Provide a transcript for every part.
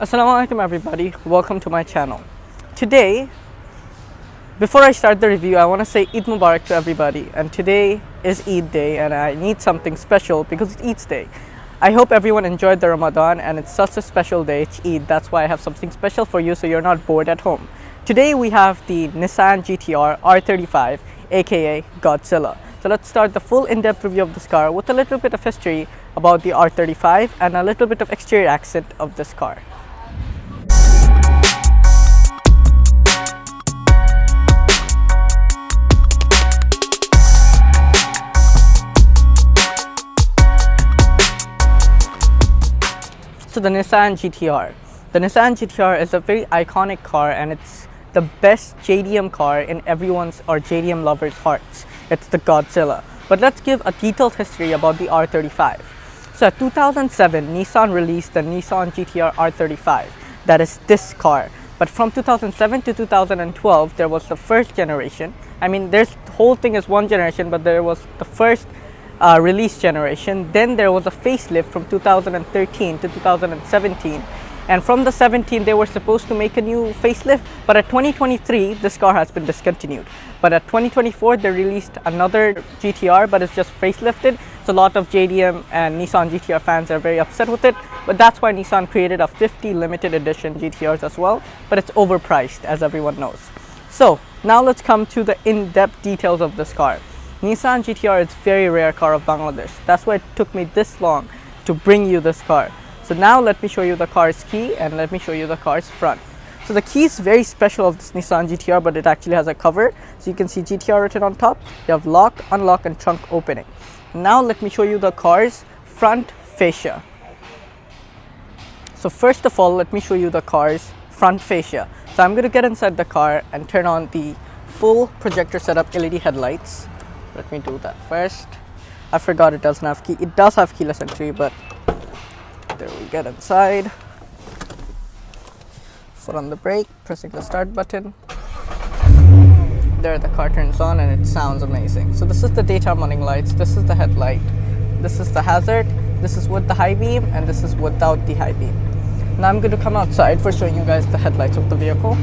Assalamualaikum everybody, welcome to my channel. Today, before I start the review, I want to say Eid Mubarak to everybody, and today is Eid day and I need something special because it's Eid's day. I hope everyone enjoyed the Ramadan and it's such a special day, it's Eid, that's why I have something special for you so you're not bored at home. Today we have the Nissan GT-R R35 aka Godzilla. So let's start the full in-depth review of this car with a little bit of history about the R35 and a little bit of exterior accent of this car. So the Nissan GT-R. The Nissan GT-R is a very iconic car and it's the best JDM car in everyone's or JDM lovers' hearts. It's the Godzilla. But let's give a detailed history about the R35. So in 2007, Nissan released the Nissan GT-R R35. That is this car. But from 2007 to 2012, there was the first generation. I mean, the whole thing is one generation, but there was the first release generation. Then there was a facelift from 2013 to 2017, and from the 17 they were supposed to make a new facelift, but at 2023 this car has been discontinued. But at 2024 they released another GT-R, but it's just facelifted. So a lot of JDM and Nissan GT-R fans are very upset with it, but that's why Nissan created a 50 limited edition GT-Rs as well, but it's overpriced as everyone knows. So now let's come to the in-depth details of this car. Nissan GT-R is a very rare car of Bangladesh. That's why it took me this long to bring you this car. So now let me show you the car's key and let me show you the car's front. So the key is very special of this Nissan GT-R, but it actually has a cover. So you can see GT-R written on top. You have lock, unlock and trunk opening. Now let me show you the car's front fascia. So first of all, let me show you the car's front fascia. So I'm going to get inside the car and turn on the full projector setup LED headlights. Let me do that first. I forgot it doesn't have key. It does have keyless entry, but there we get inside. Foot on the brake, pressing the start button. There the car turns on and it sounds amazing. So this is the daytime running lights, this is the headlight, this is the hazard, this is with the high beam, and this is without the high beam. Now I'm going to come outside for showing you guys the headlights of the vehicle.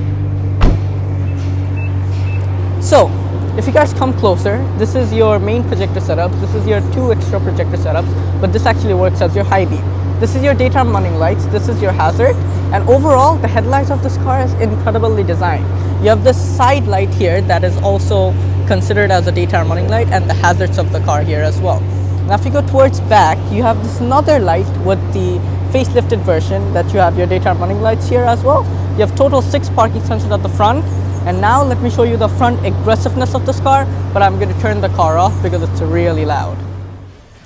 So if you guys come closer, this is your main projector setup, this is your two extra projector setups, but this actually works as your high beam. This is your daytime running lights, this is your hazard, and overall the headlights of this car is incredibly designed. You have this side light here that is also considered as a daytime running light, and the hazards of the car here as well. Now if you go towards back, you have this another light with the facelifted version that you have your daytime running lights here as well. You have total 6 parking sensors at the front. And now let me show you the front aggressiveness of this car, but I'm going to turn the car off because it's really loud.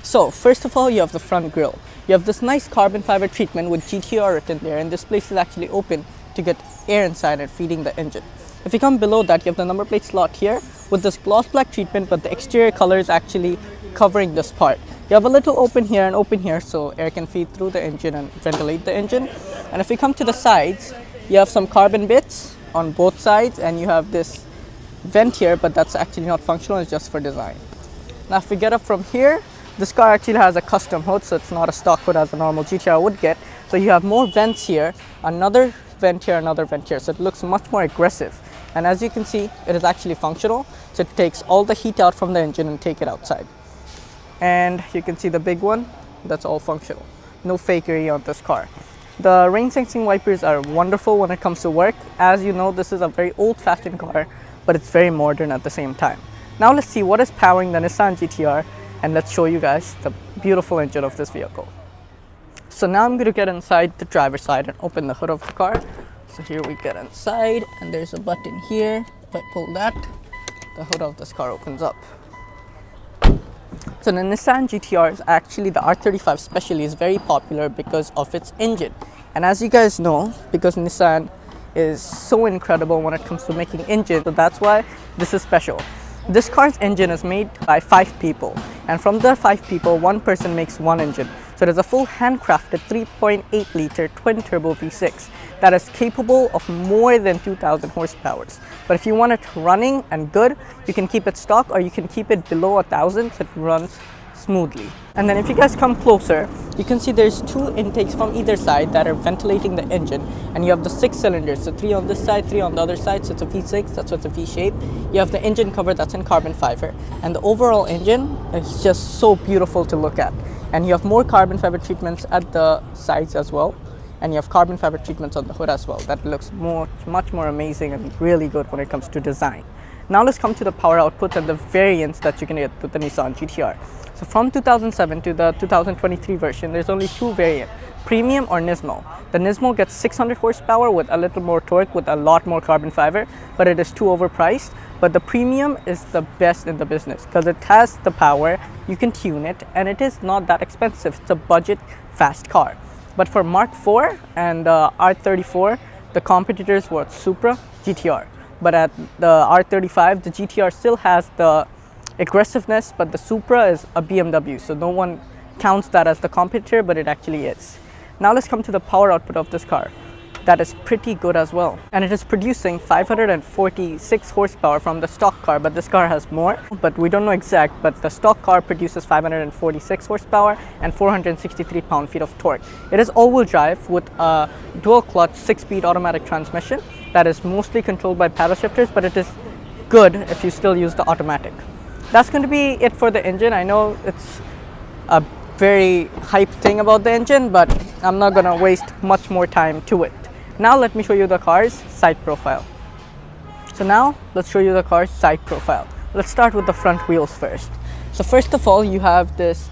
So first of all, you have the front grille. You have this nice carbon fiber treatment with GT-R written there, and this place is actually open to get air inside and feeding the engine. If you come below that, you have the number plate slot here with this gloss black treatment, but the exterior color is actually covering this part. You have a little open here and open here so air can feed through the engine and ventilate the engine. And if you come to the sides, you have some carbon bits on both sides, and you have this vent here, but that's actually not functional, it's just for design. Now if we get up from here, this car actually has a custom hood, so it's not a stock hood as a normal GT-R would get. So you have more vents here, another vent here, another vent here, so it looks much more aggressive. And as you can see, it is actually functional, so it takes all the heat out from the engine and take it outside. And you can see the big one, that's all functional. No fakery on this car. The rain sensing wipers are wonderful when it comes to work. As you know, this is a very old-fashioned car, but it's very modern at the same time. Now let's see what is powering the Nissan GT-R, and let's show you guys the beautiful engine of this vehicle. So now I'm going to get inside the driver's side and open the hood of the car. So here we get inside, and there's a button here. If I pull that, the hood of this car opens up. So the Nissan GT-R is actually, the R35 especially, is very popular because of its engine. And as you guys know, because Nissan is so incredible when it comes to making engines, so that's why this is special. This car's engine is made by 5 people, and from the 5 people, 1 person makes one engine. So it is a full handcrafted 3.8 liter twin turbo V6 that is capable of more than 2000 horsepower. But if you want it running and good, you can keep it stock or you can keep it below 1000 so it runs smoothly. And then if you guys come closer, you can see there's two intakes from either side that are ventilating the engine, and you have the 6 cylinders, so 3 on this side, 3 on the other side, so it's a V6, that's why it's a V shape. You have the engine cover that's in carbon fiber, and the overall engine is just so beautiful to look at. And you have more carbon fiber treatments at the sides as well, and you have carbon fiber treatments on the hood as well. That looks much more amazing and really good when it comes to design. Now let's come to the power outputs and the variants that you can get with the Nissan GT-R. So from 2007 to the 2023 version, there's only 2 variants, Premium or Nismo. The Nismo gets 600 horsepower with a little more torque with a lot more carbon fiber, but it is too overpriced. But the Premium is the best in the business because it has the power, you can tune it, and it is not that expensive. It's a budget fast car. But for Mark IV and R34, the competitors were Supra, GT-R. But at the R35, the GT-R still has the aggressiveness, but the Supra is a BMW, so no one counts that as the competitor, but it actually is. Now let's come to the power output of this car. That is pretty good as well, and it is producing 546 horsepower from the stock car, but this car has more, but we don't know exact. But the stock car produces 546 horsepower and 463 pound-feet of torque. It is all-wheel drive with a dual clutch 6-speed automatic transmission that is mostly controlled by paddle shifters, but it is good if you still use the automatic. That's going to be it for the engine. I know it's a very hype thing about the engine, but I'm not going to waste much more time to it. Now let me show you the car's side profile. So now let's show you the car's side profile. Let's start with the front wheels first. So first of all, you have this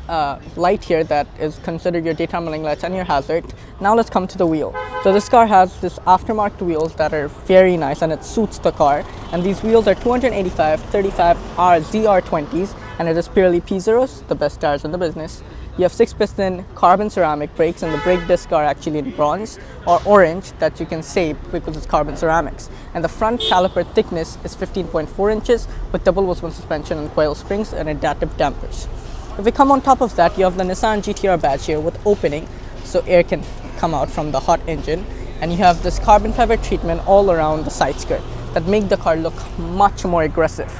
light here that is considered your daytime running lights and your hazard. Now let's come to the wheel. So this car has this aftermarket wheels that are very nice and it suits the car. And these wheels are 285/35 ZR20s, and it is purely P0s, the best tires in the business. You have 6-piston carbon ceramic brakes, and the brake discs are actually in bronze or orange that you can save because it's carbon ceramics. And the front caliper thickness is 15.4 inches with double Wilson suspension and coil springs and adaptive dampers. If we come on top of that, you have the Nissan GT-R badge here with opening, so air can come out from the hot engine. And you have this carbon fiber treatment all around the side skirt that make the car look much more aggressive.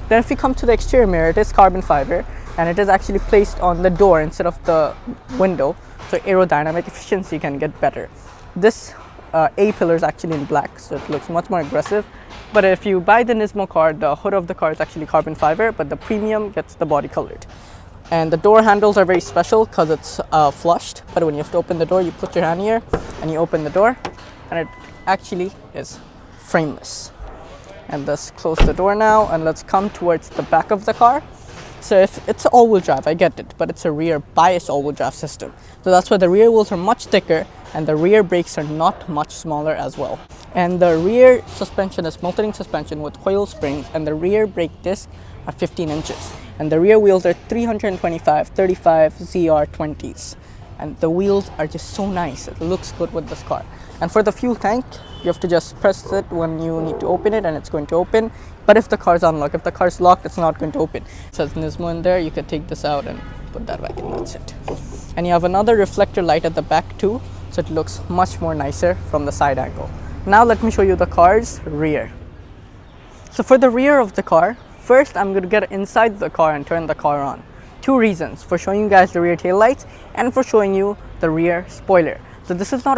Then if we come to the exterior mirror, it is carbon fiber, and it is actually placed on the door instead of the window, so aerodynamic efficiency can get better. This A-pillar is actually in black, so it looks much more aggressive. But if you buy the Nismo car, the hood of the car is actually carbon fiber, but the Premium gets the body colored. And the door handles are very special because it's flushed, but when you have to open the door, you put your hand here and you open the door, and it actually is frameless. And let's close the door now, and let's come towards the back of the car. So if it's all-wheel drive, I get it, but it's a rear bias all-wheel drive system. So that's why the rear wheels are much thicker and the rear brakes are not much smaller as well. And the rear suspension is multi-link suspension with coil springs, and the rear brake discs are 15 inches. And the rear wheels are 325/35 ZR20s. And the wheels are just so nice. It looks good with this car. And for the fuel tank, you have to just press it when you need to open it, and it's going to open. But if the car's unlocked, if the car's locked, it's not going to open. It says Nismo in there. You could take this out and put that back in. That's it. And you have another reflector light at the back too, so it looks much more nicer from the side angle. Now let me show you the car's rear. So for the rear of the car, first I'm going to get inside the car and turn the car on. 2 reasons: for showing you guys the rear tail lights and for showing you the rear spoiler. So this is not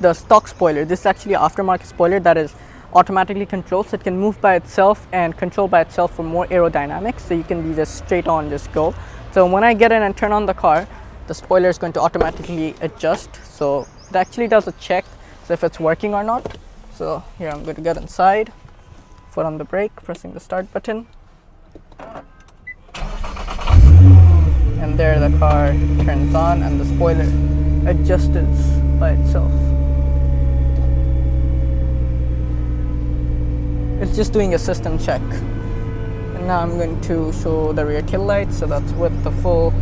the stock spoiler. This is actually an aftermarket spoiler that is automatically controlled, so it can move by itself and control by itself for more aerodynamics, so you can be just straight on, just go. So when I get in and turn on the car, the spoiler is going to automatically adjust, so it actually does a check, so if it's working or not. So here I'm going to get inside, foot on the brake, pressing the start button, and there the car turns on and the spoiler adjusts by itself. It's just doing a system check. And now I'm going to show the rear tail lights, so that's with the full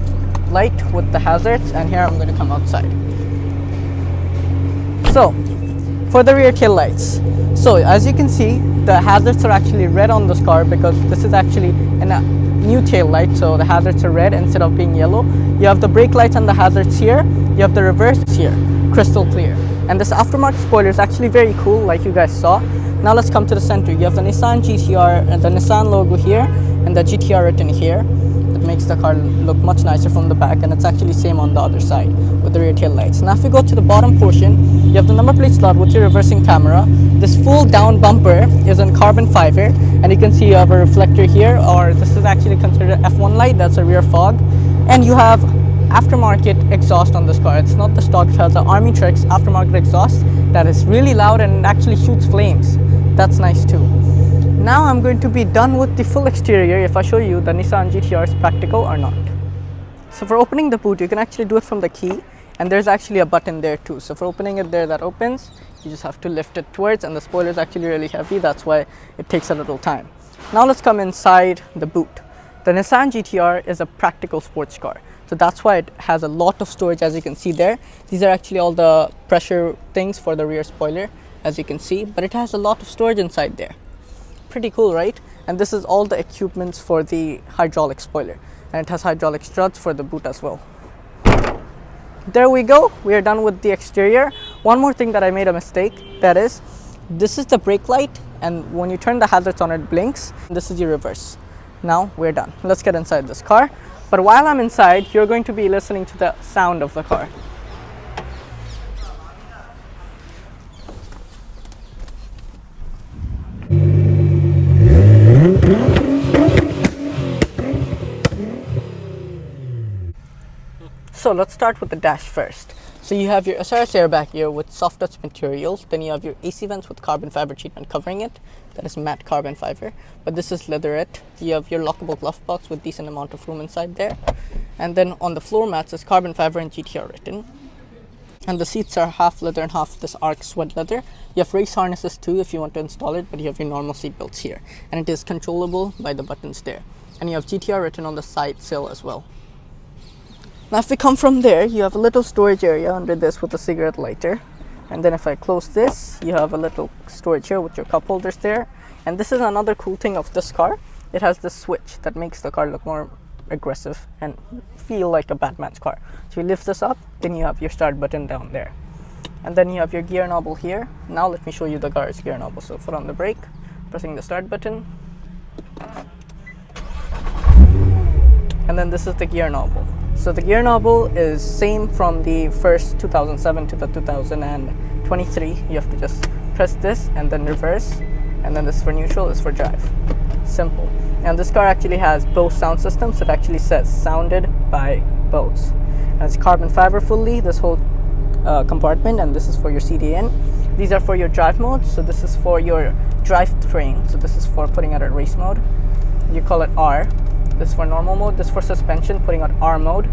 light with the hazards, and here I'm going to come outside. So for the rear tail lights, so as you can see, the hazards are actually red on this car because this is actually a new tail light, so the hazards are red instead of being yellow. You have the brake lights and the hazards here, you have the reverse here, crystal clear. And this aftermarket spoiler is actually very cool, like you guys saw. Now let's come to the center. You have the Nissan GT-R and the Nissan logo here and the GT-R written here. Let makes the car look much nicer from the back, and it's actually same on the other side with the rear tail lights. Now if we go to the bottom portion, you have the number plate slot with your reversing camera. This full down bumper is in carbon fiber, and you can see you have a reflector here, or this is actually considered F1 light, that's a rear fog. And you have aftermarket exhaust on this car. It's not the stock, it has an Army Tricks aftermarket exhaust that is really loud and actually shoots flames. That's nice too. Now I'm going to be done with the full exterior if I show you the Nissan GT-R is practical or not. So for opening the boot, you can actually do it from the key, and there's actually a button there too. So for opening it there, that opens, you just have to lift it towards, and the spoiler is actually really heavy, that's why it takes a little time. Now let's come inside the boot. The Nissan GT-R is a practical sports car, so that's why it has a lot of storage, as you can see there. These are actually all the pressure things for the rear spoiler, as you can see, but it has a lot of storage inside there. Pretty cool, right? And this is all the equipments for the hydraulic spoiler, and it has hydraulic struts for the boot as well. There we go, we are done with the exterior. One more thing that I made a mistake, that is, this is the brake light, and when you turn the hazards on, it blinks. This is your reverse. Now we're done. Let's get inside this car. But while I'm inside, you're going to be listening to the sound of the car. So let's start with the dash first. So you have your SRS airbag here with soft touch materials. Then you have your AC vents with carbon fiber treatment covering it. That is matte carbon fiber, but this is leatherette. You have your lockable glove box with decent amount of room inside there. And then on the floor mats is carbon fiber and GT-R written. And the seats are half leather and half this arc sweat leather. You have race harnesses too if you want to install it, but you have your normal seat belts here. And it is controllable by the buttons there. And you have GT-R written on the side sill as well. Now if we come from there, you have a little storage area under this with a cigarette lighter. And then if I close this, you have a little storage here with your cup holders there. And this is another cool thing of this car. It has this switch that makes the car look more aggressive and feel like a Batman's car. So you lift this up, then you have your start button down there. And then you have your gear knob here. Now let me show you the car's gear knob. So foot on the brake, pressing the start button. And then this is the gear knob. So the gear knob is same from the first 2007 to the 2023. You have to just press this and then reverse, and then this for neutral, is for drive. Simple. And this car actually has Bose sound system, so it actually says sounded by Bose. And it's carbon fiber fully, this whole compartment, and this is for your CD in. These are for your drive modes. So this is for your drivetrain. So this is for putting it at race mode. You call it R. This is for normal mode. This is for suspension, putting on R mode.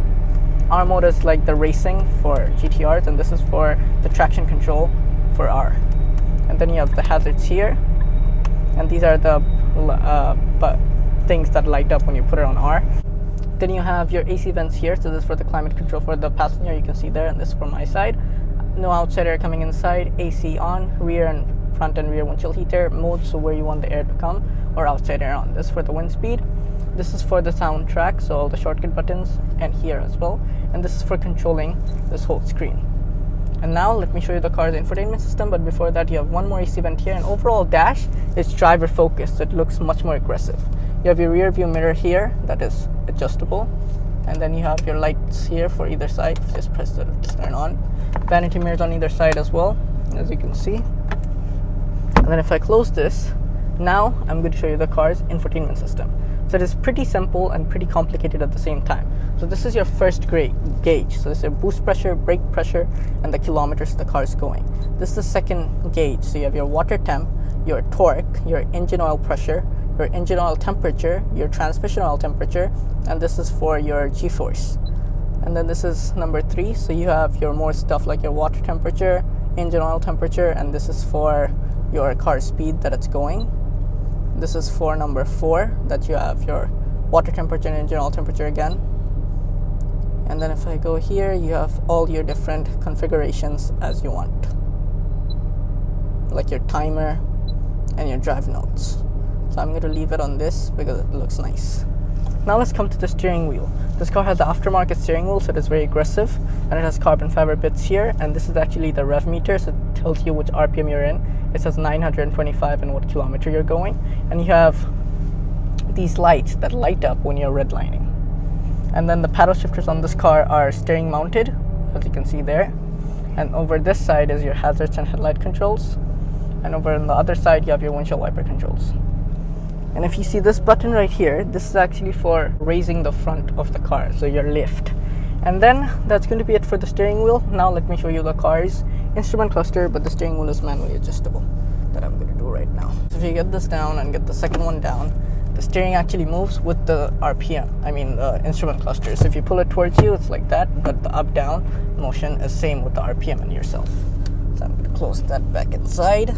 R mode is like the racing for GT-Rs, and this is for the traction control for R. And then you have the hazards here, and these are the things that light up when you put it on R. Then you have your AC vents here, so this is for the climate control for the passenger, you can see there, and this is for my side. No outside air coming inside, AC on, rear and front and rear windshield heater mode, so where you want the air to come, or outside air on. This is for the wind speed. This is for the soundtrack, so all the shortcut buttons, and here as well. And this is for controlling this whole screen. And now let me show you the car's infotainment system, but before that you have one more AC vent here, and overall dash is driver focused, so it looks much more aggressive. You have your rear view mirror here that is adjustable, and then you have your lights here for either side. Just press it to turn on. Vanity mirrors on either side as well, as you can see. And then if I close this, now I'm going to show you the car's infotainment system. So it is pretty simple and pretty complicated at the same time. So this is your first gauge. So this is your boost pressure, brake pressure, and the kilometers the car is going. This is the second gauge. So you have your water temp, your torque, your engine oil pressure, your engine oil temperature, your transmission oil temperature, and this is for your G-force. And then this is number 3. So you have your more stuff like your water temperature, engine oil temperature, and this is for your car speed that it's going. This is for number 4, that you have your water temperature and engine oil temperature again. And then if I go here, you have all your different configurations as you want, like your timer and your drive notes. So I'm going to leave it on this because it looks nice. Now let's come to the steering wheel. This car has the aftermarket steering wheel, so it is very aggressive, and it has carbon fiber bits here, and this is actually the rev meter, so it tells you which RPM you're in. It says 925 and what kilometer you're going, and you have these lights that light up when you're redlining. And then the paddle shifters on this car are steering mounted, as you can see there. And over this side is your hazards and headlight controls. And over on the other side, you have your windshield wiper controls. And if you see this button right here, this is actually for raising the front of the car, so your lift. And then that's going to be it for the steering wheel. Now let me show you the car's instrument cluster, but the steering wheel is manually adjustable, that I'm going to do right now. So if you get this down and get the second one down, the steering actually moves with the RPM, the instrument cluster. So if you pull it towards you, it's like that, but the up-down motion is same with the RPM and yourself. So I'm going to close that back inside.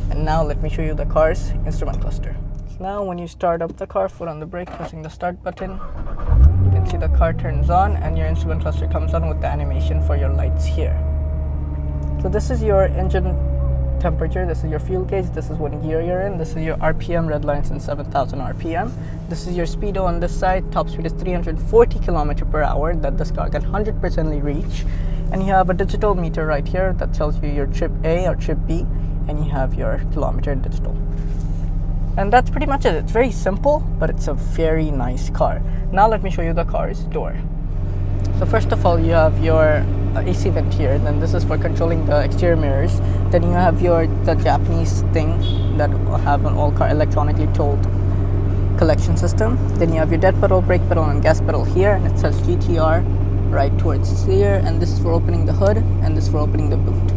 And now let me show you the car's instrument cluster. So now when you start up the car, foot on the brake, pressing the start button, you can see the car turns on and your instrument cluster comes on with the animation for your lights here. So this is your engine temperature, this is your fuel gauge, this is what gear you're in, this is your RPM, red lines in 7,000 RPM. This is your speedo on this side, top speed is 340 km/h that this car can 100% reach. And you have a digital meter right here that tells you your trip A or trip B, and you have your kilometer digital. And that's pretty much it. It's very simple, but it's a very nice car. Now let me show you the car's door. So first of all, you have your AC vent here. Then this is for controlling the exterior mirrors. Then you have the Japanese thing that will have an all-car electronically tolled collection system. Then you have your dead pedal, brake pedal, and gas pedal here, and it says GTR right towards here. And this is for opening the hood, and this is for opening the boot.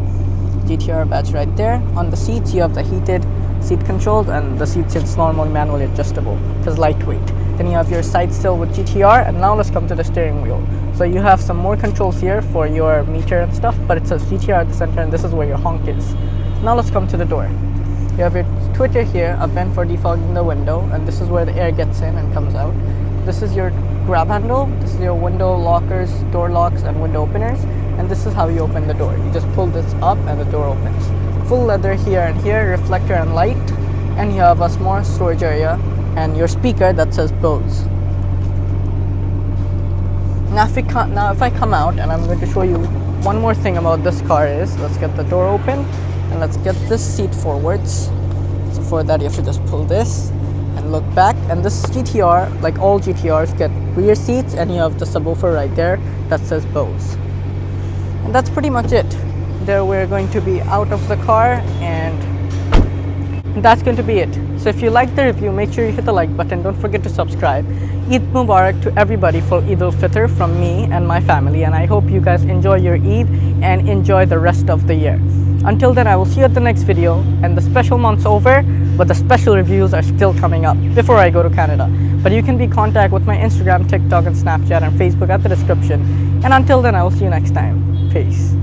GTR badge right there. On the seats, you have the heated seat controls, and the seat sits normally manually adjustable because lightweight. Then you have your side still with GTR, and now let's come to the steering wheel. So you have some more controls here for your meter and stuff, but it says GTR at the center, and this is where your honk is. Now let's come to the door. You have your Twitter here, a vent for defogging the window, and this is where the air gets in and comes out. This is your grab handle, this is your window lockers, door locks, and window openers, and this is how you open the door. You just pull this up and the door opens. Full leather here and here, reflector and light, and you have a small storage area and your speaker that says Bose. Now if I come out, and I'm going to show you one more thing about this car is, let's get the door open and let's get this seat forwards. So for that you have to just pull this and look back, and this GTR, like all GTRs, get rear seats, and you have the subwoofer right there that says Bose. And that's pretty much it. There we're going to be out of the car, and that's going to be it. So if you like the review, make sure you hit the like button. Don't forget to subscribe. Eid Mubarak to everybody for Eid al-Fitr from me and my family, and I hope you guys enjoy your Eid and enjoy the rest of the year. Until then, I will see you at the next video, and the special month's over, but the special reviews are still coming up before I go to Canada. But you can be in contact with my Instagram, TikTok, and Snapchat and Facebook at the description. And until then, I will see you next time. Peace.